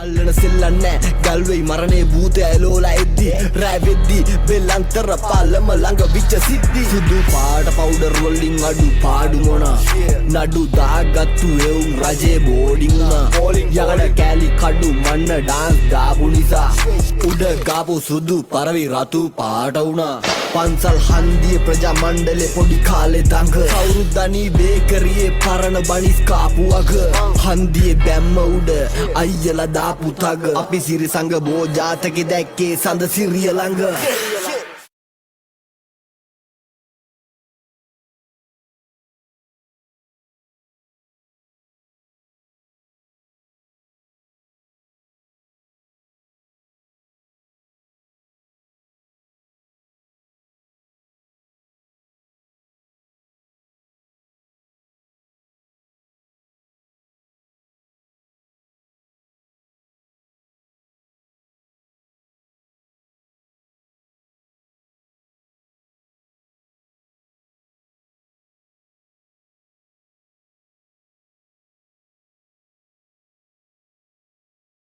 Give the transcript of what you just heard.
අල්ලන සෙල්ලන්නේ ගල්වෙයි මරණේ භූතය එලෝලා එද්දි රෑ වෙද්දි බෙල්ලන්තර පාලම ළඟ විච්ච සිද්ධි සුදු පාට පවුඩර් වලින් අඩු පාඩු මොනා නඩු දාගත්තු එවුන් රජේ බෝඩින් යකඩ කෑලි කඩු මන්න ඩාන්ස් දාපු නිසා උඩ ගාපු සුදු පරවි රතු පාට වුණා පන්සල් හන්දිය ප්‍රජා මණ්ඩලේ පොඩි කාලේ දඟ කවුරුත් දනී බේකරියේ පරණ බනිස් කාපු අග හන්දියේ බැම්ම උඩ අයියලා දාපු තග අපි සිරි සංග බෝ ජාතකේ දැක්කේ සඳ සිරිය ළඟ